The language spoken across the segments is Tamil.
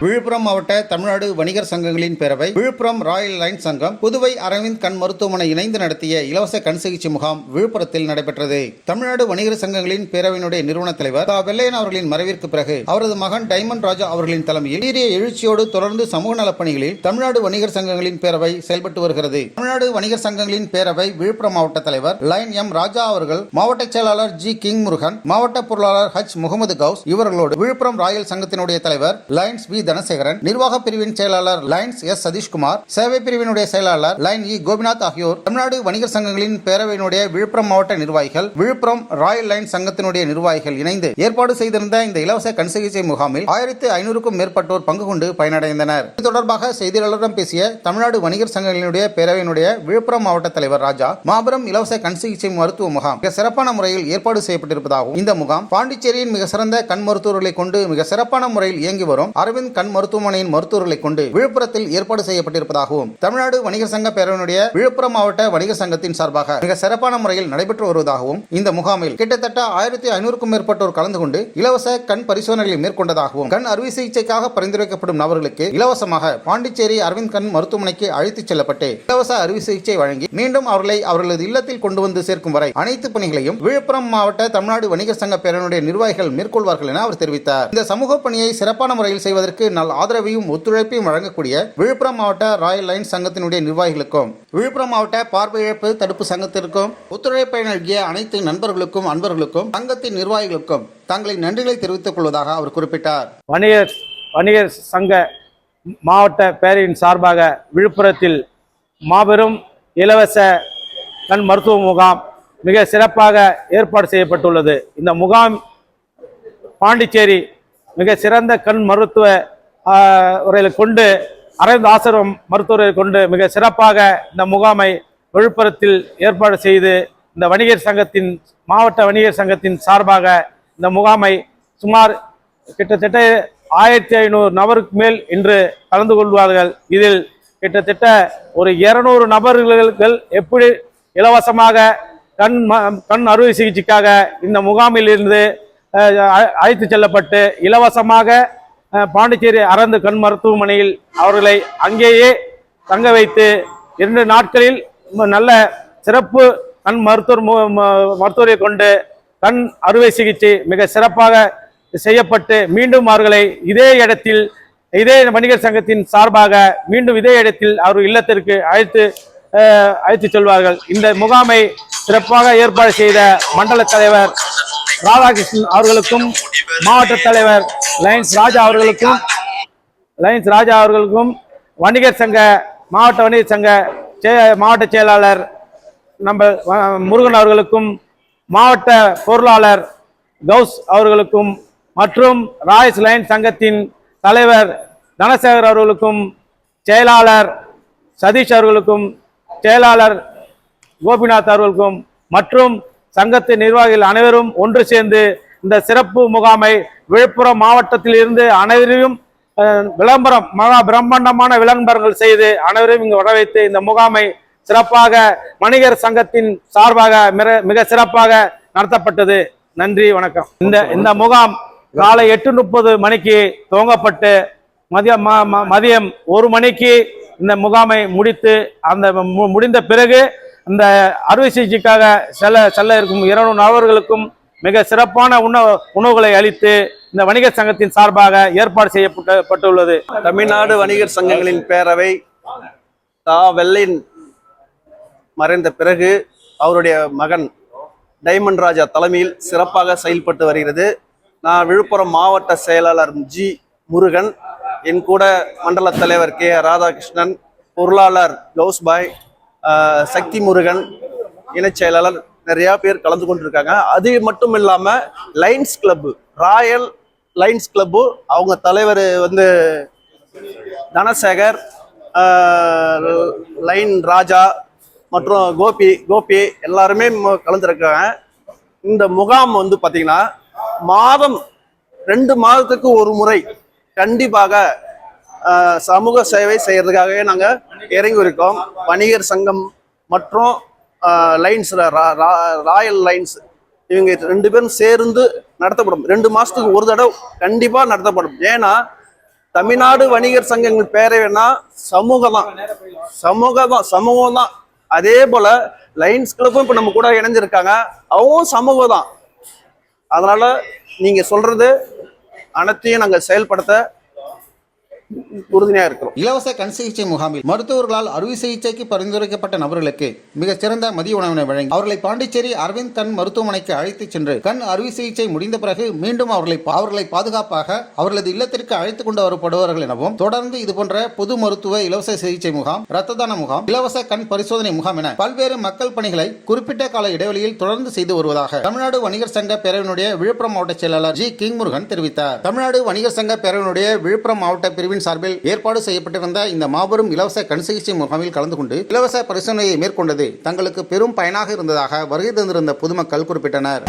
விழுப்புரம் மாவட்ட தமிழ்நாடு வணிகர் சங்கங்களின் பேரவை, விழுப்புரம் ராயல் லைன்ஸ் சங்கம், புதுவை அரவிந்த் கண் மருத்துவமனை இணைந்து நடத்திய இலவச கண் சிகிச்சை முகாம் விழுப்புரத்தில் நடைபெற்றது. தமிழ்நாடு வணிகர் சங்கங்களின் பேரவையினுடைய நிறுவன தலைவர் வெள்ளையன் அவர்களின் மறைவிற்கு பிறகு அவரது மகன் டைமண்ட் ராஜா அவர்களின் தலைமையில் சீரிய எழுச்சியோடு தொடர்ந்து சமூக நலப்பணிகளில் தமிழ்நாடு வணிகர் சங்கங்களின் பேரவை செயல்பட்டு வருகிறது. தமிழ்நாடு வணிகர் சங்கங்களின் பேரவை விழுப்புரம் மாவட்ட தலைவர் லைன் எம் ராஜா அவர்கள், மாவட்ட செயலாளர் ஜி கிங் முருகன், மாவட்ட பொருளாளர் ஹச் முகமது கவுஸ் இவர்களோடு விழுப்புரம் ராயல் சங்கத்தினுடைய தலைவர் லைன்ஸ் வி தனசேகரன், நிர்வாக பிரிவின் செயலாளர் லைன்ஸ் எஸ் சதீஷ்குமார், சேவை பிரிவினுடைய செயலாளர் லைன் இ கோபிநாத் ஆகியோர் தமிழ்நாடு வணிகர் சங்கங்களின் பேரவையினுடைய விழுப்புரம் மாவட்ட நிர்வாகிகள், விழுப்புரம் ராயல் லைன் சங்கத்தினுடைய நிர்வாகிகள் இணைந்து ஏற்பாடு செய்திருந்த இந்த இலவச கண் சிகிச்சை முகாமில் 1500க்கும் மேற்பட்டோர் பங்கு கொண்டு பயனடைந்தனர். இது தொடர்பாக செய்தியாளரிடம் பேசிய தமிழ்நாடு வணிகர் சங்கங்களினுடைய பேரவையினுடைய விழுப்புரம் மாவட்ட தலைவர் ராஜா, மாபெரும் இலவச கண் சிகிச்சை மருத்துவ முகாம் மிக சிறப்பான முறையில் ஏற்பாடு செய்யப்பட்டிருப்பதாகவும், இந்த முகாம் பாண்டிச்சேரியின் மிக சிறந்த கண் மருத்துவர்களை கொண்டு மிக சிறப்பான முறையில் இயங்கி வரும் அரவிந்த் கண் மருத்துவமனையின் மருத்துவர்களை கொண்டு விழுப்புரத்தில் ஏற்பாடு செய்யப்பட்டிருப்பதாகவும், தமிழ்நாடு வணிகர் சங்க பேரவையினுடைய விழுப்புரம் மாவட்ட வணிகர் சங்கத்தின் சார்பாக மிக சிறப்பான முறையில் நடைபெற்று வருவதாகவும், இந்த முகாமில் கிட்டத்தட்ட 1500க்கும் மேற்பட்டோர் கலந்து கொண்டு இலவச கண் பரிசோதனைகளை மேற்கொண்டதாகவும், கண் அறுவை சிகிச்சைக்காக பரிந்துரைக்கப்படும் நபர்களுக்கு இலவசமாக பாண்டிச்சேரி அரவிந்த் கண் மருத்துவமனைக்கு அழைத்துச் செல்லப்பட்டு இலவச அறுவை சிகிச்சை வழங்கி மீண்டும் அவர்களை அவர்களது இல்லத்தில் கொண்டு வந்து சேர்க்கும் வரை அனைத்து பணிகளையும் விழுப்புரம் மாவட்ட தமிழ்நாடு வணிகர் சங்க பேரவையினுடைய நிர்வாகிகள் மேற்கொள்வார்கள் என அவர் தெரிவித்தார். இந்த சமூக பணியை சிறப்பான முறையில் செய்வதற்கு நல் ஆதரவையும் ஒத்துழைப்பையும் வழங்கக்கூடிய விழுப்புரம் மாவட்ட ராயல் லைன் சங்கத்தினுடைய நிர்வாகிகளுக்கும், விழுப்புரம் மாவட்ட பார்வை இழப்பு தடுப்பு சங்கத்திற்கும் ஒத்துழைப்பை நல்கிய அனைத்து நண்பர்களுக்கும் அன்பர்களுக்கும் சங்கத்தின் நிர்வாகிகளுக்கும் தங்களின் நன்றிகளை தெரிவித்துக் கொள்வதாக அவர் குறிப்பிட்டார். வணிகர் சங்க மாவட்ட பேரவையின் சார்பாக விழுப்புரத்தில் மாபெரும் இலவச கண் மருத்துவ முகாம் மிக சிறப்பாக ஏற்பாடு செய்யப்பட்டுள்ளது. இந்த முகாம் பாண்டிச்சேரி மிக சிறந்த கண் மருத்துவ கொண்டு அரவிந்த் ஆசிரமம் மருத்துவரை கொண்டு மிக சிறப்பாக இந்த முகாமை விழுப்புரத்தில் ஏற்பாடு செய்து இந்த வணிகர் சங்கத்தின் மாவட்ட வணிகர் சங்கத்தின் சார்பாக இந்த முகாமை சுமார் கிட்டத்தட்ட 1500 நபருக்கு மேல் இன்று கலந்து கொள்வார்கள். இதில் கிட்டத்தட்ட ஒரு 200 நபர்கள் எப்படி இலவசமாக கண் அறுவை சிகிச்சைக்காக இந்த முகாமில் இருந்து அழைத்து செல்லப்பட்டு இலவசமாக பாண்டிச்சேரி அரவிந்த் கண் மருத்துவமனையில் அவர்களை அங்கேயே தங்க வைத்து 2 நாட்களில் நல்ல சிறப்பு கண் மருத்துவரை கொண்டு கண் அறுவை சிகிச்சை மிக சிறப்பாக செய்யப்பட்டு மீண்டும் அவர்களை இதே வணிகர் சங்கத்தின் சார்பாக மீண்டும் இதே இடத்தில் அவர் இல்லத்திற்கு அழைத்து செல்வார்கள். இந்த முகாமை சிறப்பாக ஏற்பாடு செய்த மண்டல தலைவர் ராதாகிருஷ்ணன் அவர்களுக்கும், மாவட்ட தலைவர் லைன்ஸ் ராஜா அவர்களுக்கும், வணிகர் சங்க மாவட்ட வணிகர் சங்க மாவட்ட செயலாளர் முருகன் அவர்களுக்கும், மாவட்ட பொருளாளர் கவுஸ் அவர்களுக்கும் மற்றும் ராயல் லைன் சங்கத்தின் தலைவர் தனசேகர் அவர்களுக்கும், செயலாளர் சதீஷ் அவர்களுக்கும், செயலாளர் கோபிநாத் அவர்களுக்கும் மற்றும் சங்கத்தின் நிர்வாகிகள் அனைவரும் ஒன்று சேர்ந்து இந்த சிறப்பு முகாமை விழுப்புரம் மாவட்டத்தில் இருந்து அனைவரையும் மகா பிரம்மாண்டமான விளம்பரங்கள் செய்து அனைவரையும் இங்கு வரவைத்து இந்த முகாமை சிறப்பாக வணிகர் சங்கத்தின் சார்பாக மிக சிறப்பாக நடத்தப்பட்டது. நன்றி, வணக்கம். இந்த முகாம் காலை 8:30 மணிக்கு துவங்கப்பட்டு மதியம் 1 மணிக்கு இந்த முகாமை முடித்து முடிந்த பிறகு இந்த அறுவை சிகிச்சைக்காக செல்ல இருக்கும் 200 நபர்களுக்கும் மிக சிறப்பான உணவுகளை அளித்து இந்த வணிகர் சங்கத்தின் சார்பாக ஏற்பாடு செய்யப்பட்டுள்ளது. தமிழ்நாடு வணிகர் சங்கங்களின் பேரவை வெள்ளையன் மறைந்த பிறகு அவருடைய மகன் டைமண்ட் ராஜா தலைமையில் சிறப்பாக செயல்பட்டு வருகிறது. நான் விழுப்புரம் மாவட்ட செயலாளர் ஜி முருகன், என் கூட மண்டல தலைவர் கே ராதாகிருஷ்ணன், பொருளாளர் கவுஸ்பாய், சக்தி முருகன், இணைச் செயலாளர் நிறையா பேர் கலந்து கொண்டிருக்காங்க. அது மட்டும் இல்லாமல் lines club, Royal lines club, அவங்க தலைவர் தனசேகர், லைன் ராஜா மற்றும் கோபி எல்லாருமே கலந்துருக்காங்க. இந்த முகாம் பார்த்தீங்கன்னா மாதம் 2 மாதத்துக்கு ஒரு முறை கண்டிப்பாக சமூக சேவை செய்யறதுக்காகவே நாங்கள் இறங்கி இருக்கோம். வணிகர் சங்கம் மற்றும் லைன்ஸ் ராயல் லைன்ஸ் இவங்க 2 பேரும் சேர்ந்து நடத்தப்படும். 2 மாதத்துக்கு ஒரு தடவை கண்டிப்பாக நடத்தப்படும். ஏன்னா தமிழ்நாடு வணிகர் சங்கங்கள் பேரவைனா சமூகம் தான். அதே போல லைன்ஸ் கிளப்பும் இப்ப நம்ம கூட இணைஞ்சிருக்காங்க, அவங்களும் சமூகம் தான். அதனால நீங்க சொல்றது அனைத்தையும் நாங்கள் செயல்படுத்த உறுதுணையா இருக்கிறோம். இலவச கண் சிகிச்சை முகாமில் மருத்துவர்களால் அறுவை சிகிச்சைக்கு பரிந்துரைக்கப்பட்ட நபர்களுக்கு மிகச்சிறந்த மதிய உணவினை வழங்கி அவர்களை பாண்டிச்சேரி அரவிந்த் கண் மருத்துவமனைக்கு அழைத்துச் சென்று கண் அறுவை சிகிச்சை முடிந்த பிறகு மீண்டும் அவர்களை பாதுகாப்பாக அவர்களது இல்லத்திற்கு அழைத்துக் கொண்டு வரப்படுவார்கள் எனவும், தொடர்ந்து இதுபோன்ற பொது மருத்துவ இலவச சிகிச்சை முகாம், இரத்த தான முகாம், இலவச கண் பரிசோதனை முகாம் என பல்வேறு மக்கள் பணிகளை குறிப்பிட்ட கால இடைவெளியில் தொடர்ந்து செய்து வருவதாக தமிழ்நாடு வணிகர் சங்க பேரவையினுடைய விழுப்புரம் மாவட்ட செயலாளர் ஜி கிங்முருகன் தெரிவித்தார். தமிழ்நாடு வணிகர் சங்க பேரவையினுடைய விழுப்புரம் மாவட்ட பிரிவின் சார்பில் ஏற்பாடு செய்யப்பட்டிருந்த இந்த மாபெரும் இலவச கண் சிகிச்சை முகாமில் கலந்து கொண்டு இலவச பரிசோதனையை மேற்கொண்டது தங்களுக்கு பெரும் பயனாக இருந்ததாக வருகை தந்திருந்த பொதுமக்கள் குறிப்பிட்டனர்.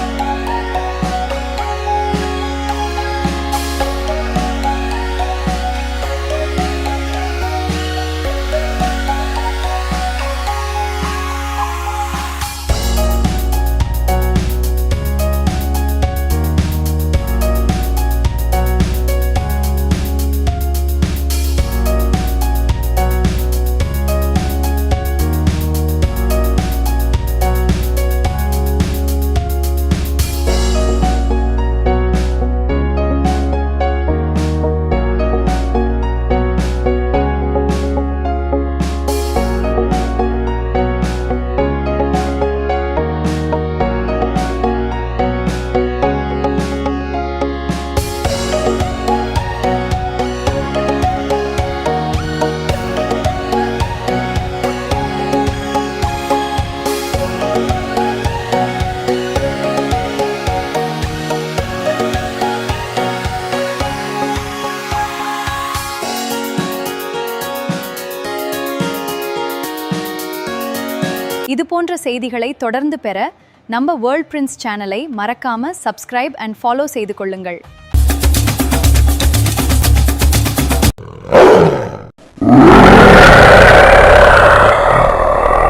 இது போன்ற செய்திகளை தொடர்ந்து பெற நம்ம வேர்ல்ட் பிரின்ஸ் சேனலை மறக்காம சப்ஸ்கிரைப் அண்ட் ஃபாலோ செய்து கொள்ளுங்கள்.